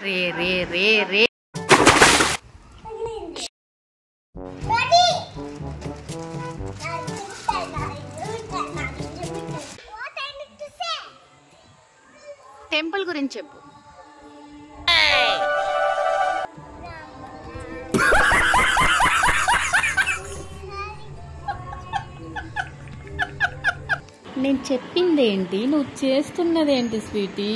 రే రే రే రే temple గురించి చెప్పు. నేను చెప్పిందేంటి, నువ్వు చేస్తున్నదేంటి స్వీటీ?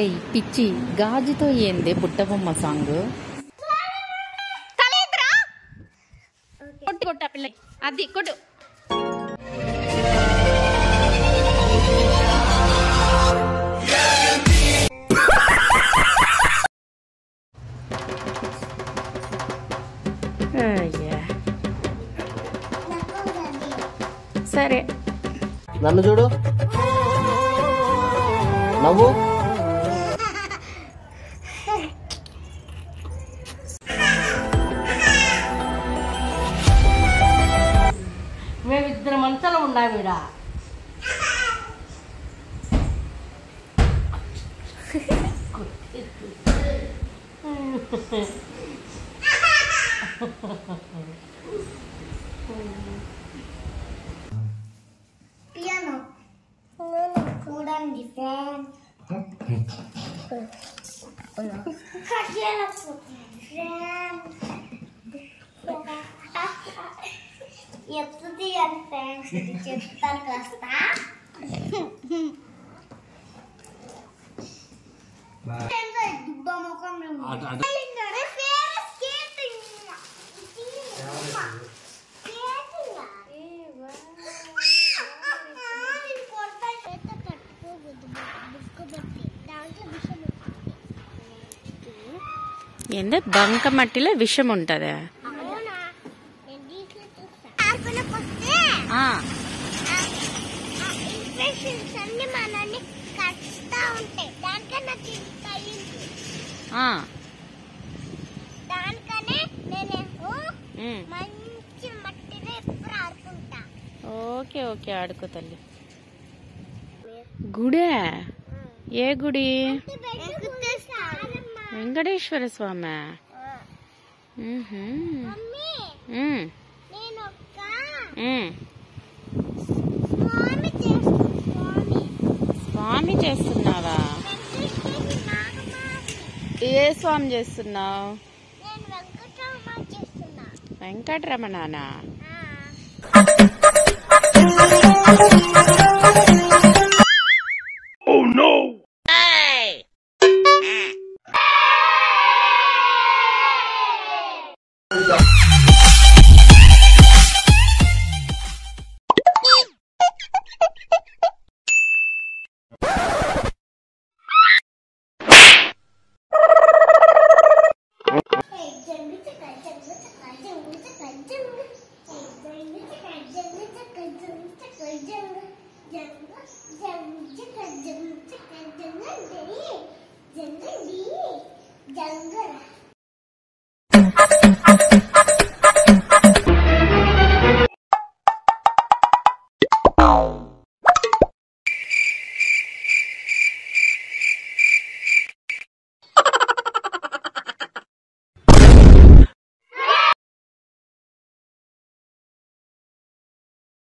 ఏయ్ పిచ్చి, గాజుతో ఏందే బుట్టబొమ్మ సాంగ్? కొట్టు కొట్టు పిల్ల, అది కొట్టు. సరే నన్ను చూడు, నవ్వు. మేమిద్దరు మనసులో ఉన్నామిడా. Piano. చూడండి ఫ్రెండ్. ఎప్పుడు తీయాలి ఫ్రెండ్స్, చెప్తాను కాస్త. దుబ్బ ముఖం ఏందే బంక మట్టిలో విషం ఉంటదా? ఓకే ఓకే, ఆడుకో తల్లి. గుడే? ఏ గుడి? వెంకటేశ్వర స్వామి. స్వామి చేస్తున్నావా? ఏ స్వామి చేస్తున్నావు? వెంకటరమణనా? Oh no! జంగల్